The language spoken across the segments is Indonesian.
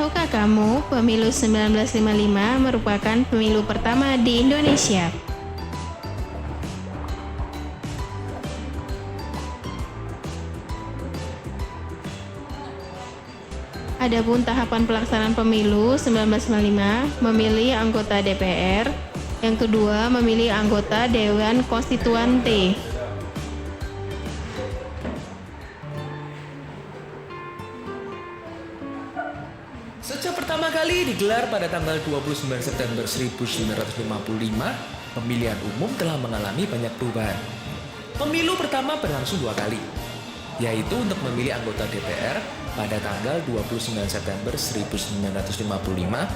Tahukah kamu, pemilu 1955 merupakan pemilu pertama di Indonesia? Adapun tahapan pelaksanaan pemilu 1955, memilih anggota DPR, yang kedua memilih anggota Dewan Konstituante. Sejak pertama kali digelar pada tanggal 29 September 1955, pemilihan umum telah mengalami banyak perubahan. Pemilu pertama berlangsung 2 kali, yaitu untuk memilih anggota DPR pada tanggal 29 September 1955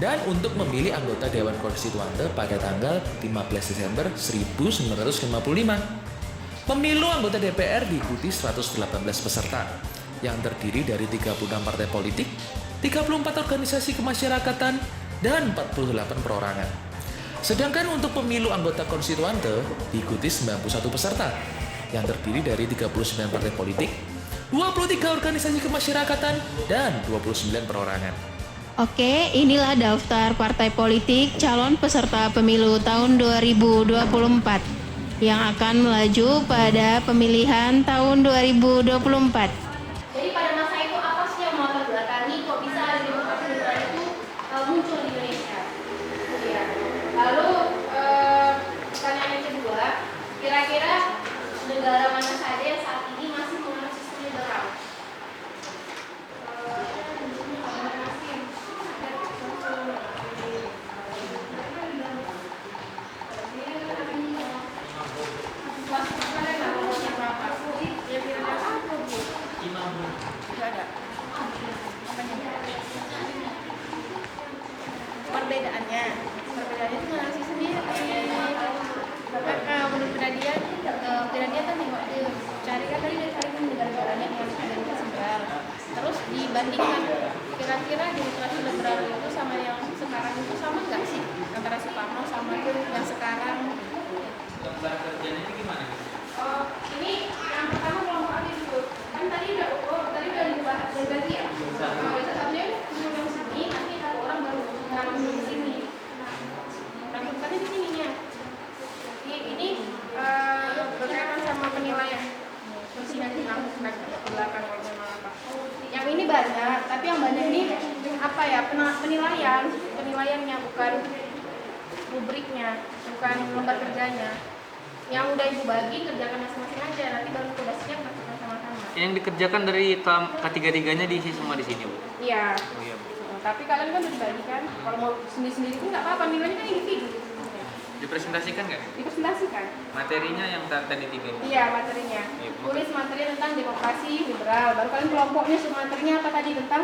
dan untuk memilih anggota Dewan Konstituante pada tanggal 15 Desember 1955. Pemilu anggota DPR diikuti 118 peserta yang terdiri dari 36 partai politik, 34 organisasi kemasyarakatan, dan 48 perorangan. Sedangkan untuk pemilu anggota konstituante diikuti 91 peserta yang terdiri dari 39 partai politik, 23 organisasi kemasyarakatan, dan 29 perorangan. Oke, inilah daftar partai politik calon peserta pemilu tahun 2024 yang akan melaju pada pemilihan tahun 2024. Jadi pada masa itu apa sih yang melatar belakangi kok bisa ada demokrasi liberal itu muncul di Indonesia? Ya. Lalu pertanyaan yang kedua, kira-kira negara mana saja yang saat ini masih menganut sistem liberal? Perbedaannya itu nasi sendiri. Menurut Piradian kan cari kan tadi dari cari negara-negaranya yang ada demokrasi liberal. Terus dibandingkan kira-kira demokrasi liberal itu sama yang sekarang itu sama nggak sih antara Soekarno sama yang sekarang? Gambar kerjanya ini gimana? Ini yang pertama kelompok A dulu. Kan tadi udah dibahas berganti ya. Satunya dulu di sini, nanti satu orang baru ngalamin di sini. Rangkumannya di sininya. Ini berkaitan sama penilaian. Terus nanti langsung ke belakang kalau memang apa. Yang ini banyak, tapi yang banyak ini apa ya? Penilaiannya bukan rubriknya, bukan lembar kerjanya. Yang udah ibu bagi kerjakan masing-masing aja, nanti baru udah siap masukkan sama-sama. Yang dikerjakan dari ketiga-tiganya diisi semua di sini, Bu. Iya. Oh iya, Bu. Tapi kalian kan udah dibagikan. Kalau mau sendiri-sendiri pun nggak apa-apa, nilainya kan individu. Dipresentasikan nggak? Dipresentasikan. Materinya yang tadi tiga. Iya, materinya. Iya, Bu. Tulis materi tentang demokrasi liberal. Baru kalian kelompoknya materinya apa tadi tentang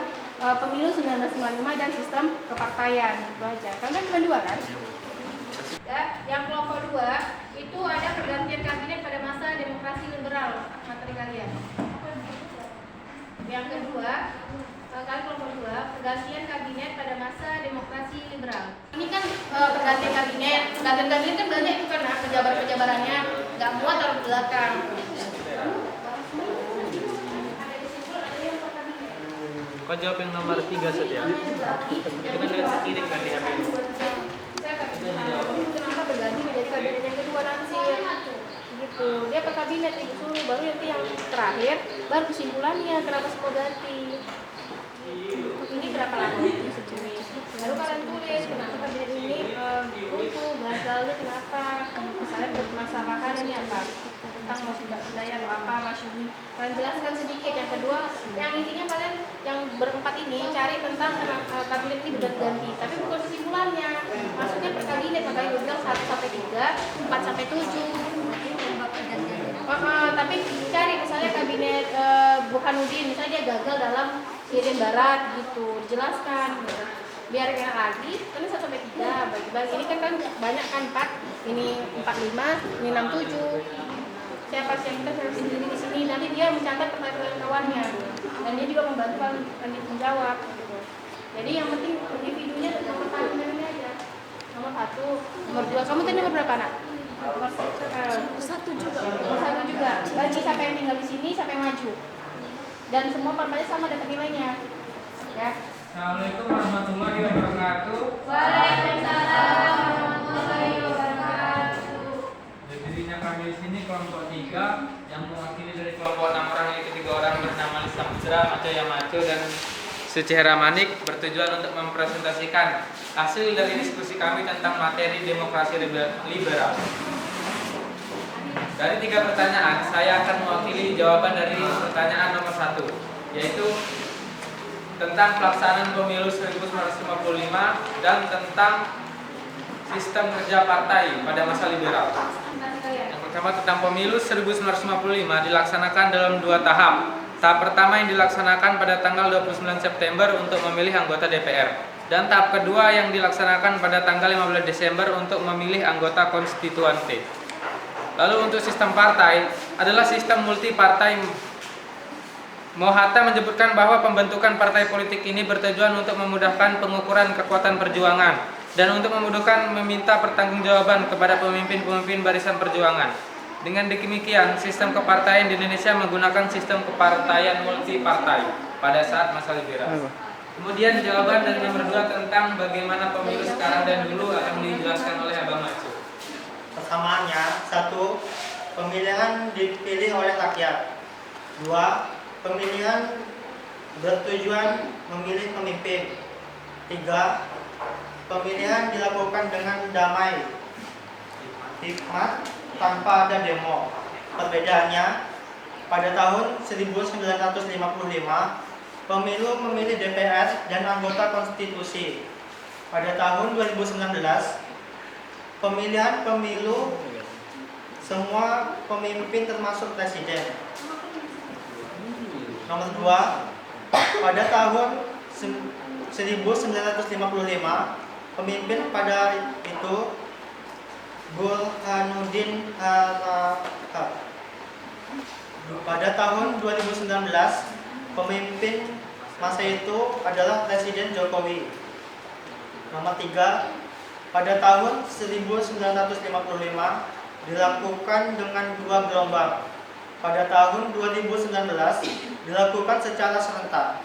pemilu 1995 dan sistem kepartaian. Itu aja. Kalian kan cuma 2 kan? Ya, yang kelompok 2 itu ada pergantian kabinet pada masa demokrasi liberal, materi kalian. Yang kedua, kalian kelompok 2, pergantian kabinet pada masa demokrasi liberal. Ini kan pergantian kabinet kan banyak itu kan pejabat-pejabarannya nggak muat taruh di belakang. Kau jawab yang nomor 3 Set ya. Itu kan dari kiri kan dia. Kenapa berganti menjadi kabinet yang kedua nanti gitu, dia ke kabinet itu dulu, baru nanti yang terakhir baru kesimpulannya kenapa semua ganti. Ini berapa lama segini, baru kalian tulis kenapa kabinet ini runtuh, gagalnya kenapa, misalnya bermasalahan ini apa tentang budaya atau apa, masih kalian jelaskan sedikit. Yang kedua, yang intinya kalian yang berempat ini cari tentang kabinet ini berganti, tapi bukan kesimpulannya, maksudnya per kabinet, makanya gue bilang 1 sampai 3, 4 sampai 7. Tapi cari misalnya kabinet Burhanuddin, misalnya dia gagal dalam Irian Barat gitu, dijelaskan gitu. Biar enak lagi, kan 1 sampai 3 bagi-bagi. Ini kan banyak kan 4, ini 45, ini 67. Siapa sih yang kita harus sendiri di sini, nanti dia mencatat pertanyaan kawannya dan dia juga membantu kalian menjawab gitu. Jadi yang penting individunya nomor 1 ini aja. Nomor 1, nomor 2. Kamu tadi nomor berapa, Nak? Nomor 1 juga. Nomor 1 juga. Bagi siapa yang tinggal di sini, siapa yang maju. Dan semua partainya sama dapat nilainya. Ya. Assalamualaikum warahmatullahi wabarakatuh. Waalaikumsalam warahmatullahi wabarakatuh. Berdirinya kami di sini kelompok 3 yang mewakili dari kelompok 6 orang, yaitu 3 orang bernama Lisa Putra, Maco Yamaco, dan Suci Heramanik, bertujuan untuk mempresentasikan hasil dari diskusi kami tentang materi demokrasi liberal. Dari 3 pertanyaan, saya akan mewakili jawaban dari pertanyaan nomor 1, yaitu tentang pelaksanaan pemilu 1955 dan tentang sistem kerja partai pada masa liberal. Yang pertama tentang pemilu 1955 dilaksanakan dalam 2 tahap. Tahap pertama yang dilaksanakan pada tanggal 29 September untuk memilih anggota DPR. Dan tahap kedua yang dilaksanakan pada tanggal 15 Desember untuk memilih anggota konstituante. Lalu untuk sistem partai adalah sistem multi partai. Mohatta menyebutkan bahwa pembentukan partai politik ini bertujuan untuk memudahkan pengukuran kekuatan perjuangan dan untuk memudahkan meminta pertanggungjawaban kepada pemimpin-pemimpin barisan perjuangan. Dengan demikian, sistem kepartaian di Indonesia menggunakan sistem kepartaian multi partai pada saat masa liberal. Kemudian jawaban dari nomor 2 tentang bagaimana pemilu sekarang dan dulu akan dijelaskan oleh Abang Macu. Persamaannya: 1. Pemilihan dipilih oleh rakyat. 2. Pemilihan bertujuan memilih pemimpin. 3. Pemilihan dilakukan dengan damai, hikmat, tanpa ada demo. Perbedaannya, pada tahun 1955, pemilu memilih DPR dan anggota konstitusi. Pada tahun 2019, pemilihan pemilu semua pemimpin termasuk presiden. Nomor 2, pada tahun 1955, pemimpin pada itu Burhanuddin Harahap. Pada tahun 2019, pemimpin masa itu adalah Presiden Jokowi. Nomor 3, pada tahun 1955 dilakukan dengan 2 gelombang. Pada tahun 2019 dilakukan secara serentak.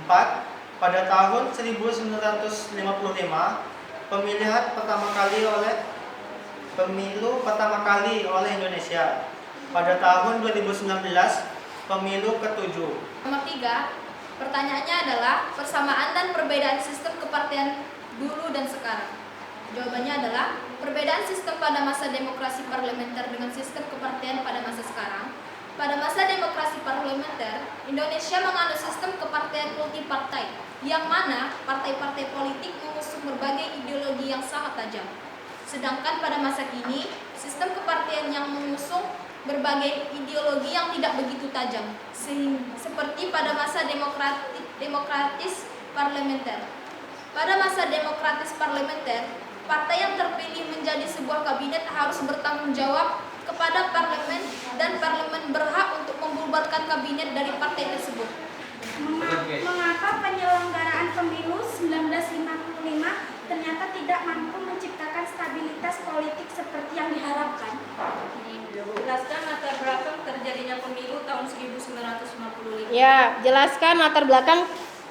4. Pada tahun 1955 pemilu pertama kali oleh Indonesia. Pada tahun 2019 pemilu ke-7. Nomor 3, pertanyaannya adalah persamaan dan perbedaan sistem kepartian dulu dan sekarang. Jawabannya adalah perbedaan sistem pada masa demokrasi parlementer dengan sistem kepartian pada masa sekarang. Pada masa demokrasi parlementer, Indonesia menganut sistem kepartian multipartai, yang mana partai-partai politik mengusung berbagai ideologi yang sangat tajam. Sedangkan pada masa kini, sistem kepartian yang mengusung berbagai ideologi yang tidak begitu tajam, seperti pada masa demokratis parlementer. Pada masa demokratis parlementer, partai yang terpilih menjadi sebuah kabinet harus bertanggung jawab kepada parlemen dan parlemen berhak untuk membubarkan kabinet dari partai tersebut. Mengapa penyelenggaraan pemilu 1955 ternyata tidak mampu menciptakan stabilitas politik seperti yang diharapkan? Jelaskan latar belakang terjadinya pemilu tahun 1955. Ya, jelaskan latar belakang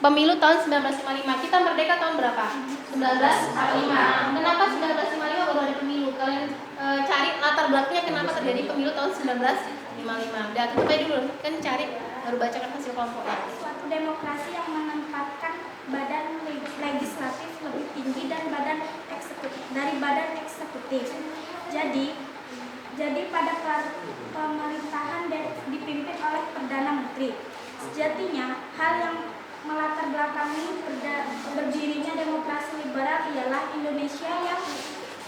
pemilu tahun 1955. Kita merdeka tahun berapa? 1945. Kenapa 1955 baru ada pemilu? Kalian cari latar belakangnya kenapa terjadi pemilu tahun 1955. Udah tutup aja dulu, kan cari baru bacakan hasil kelompoknya. Suatu demokrasi yang menempatkan badan legislatif lebih tinggi dan badan eksekutif. Jadi pada pemerintahan dipimpin oleh Perdana Menteri. Sejatinya hal yang melatar belakangi berdirinya demokrasi liberal ialah Indonesia yang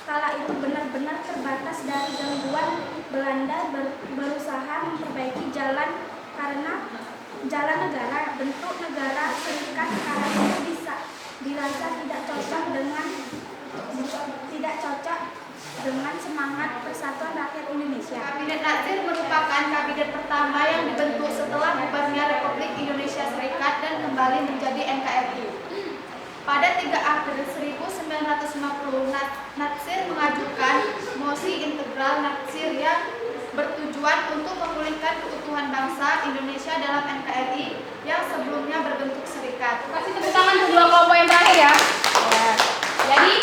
kala itu benar-benar terbatas dari gangguan Belanda berusaha memperbaiki jalan negara. Bentuk negara serikat kala itu dirasa tidak cocok dengan semangat persatuan rakyat Indonesia. Kabinet Natsir merupakan kabinet pertama yang dibentuk setelah bubarnya Republik Indonesia Serikat dan kembali menjadi NKRI. Pada 3 April 1950, Natsir mengajukan mosi integral Natsir yang bertujuan untuk memulihkan keutuhan bangsa Indonesia dalam NKRI yang sebelumnya berbentuk serikat. Kasih tepuk tangan untuk dua kelompok yang terakhir ya. Ya. Jadi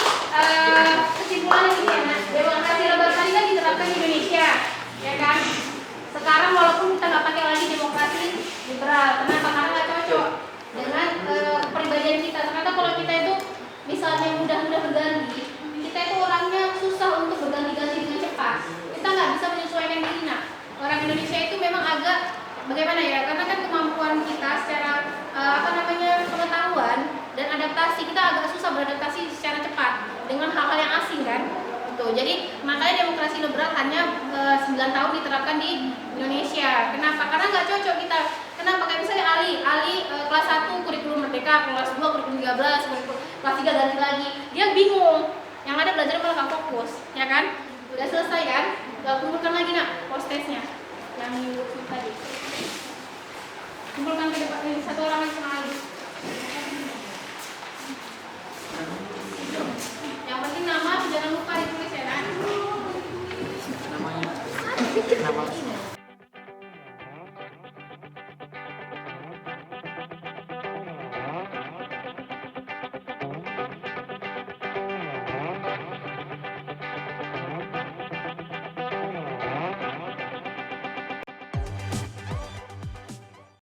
kesimpulannya gini ya, nah, demokrasi liberal tadi kan diterapkan di Indonesia, ya kan? Sekarang walaupun kita nggak pakai lagi demokrasi liberal, kenapa? Karena nggak cocok dengan kepribadian kita. Ternyata kalau kita itu misalnya mudah-mudah berganti, kita itu orangnya susah untuk berganti-ganti dengan cepat. Kita nggak bisa menyesuaikan diri. Nah, orang Indonesia itu memang agak bagaimana ya? Karena kan kemampuan kita secara pengetahuan dan adaptasi, kita agak susah beradaptasi secara cepat dengan hal-hal yang asing kan. Tuh, jadi makanya demokrasi liberal hanya 9 tahun diterapkan di Indonesia. Kenapa? Karena nggak cocok kita. Kenapa? Kayak misalnya Ali kelas 1 kurikulum merdeka, kelas 2 kurikulum 13, kelas 3 ganti lagi. Dia bingung. Yang ada belajar malah nggak fokus, ya kan? Udah selesai kan? Nggak kumpulkan lagi nak post-testnya yang minggu tadi. Kumpulkan ke depan, satu orang lagi sama lagi.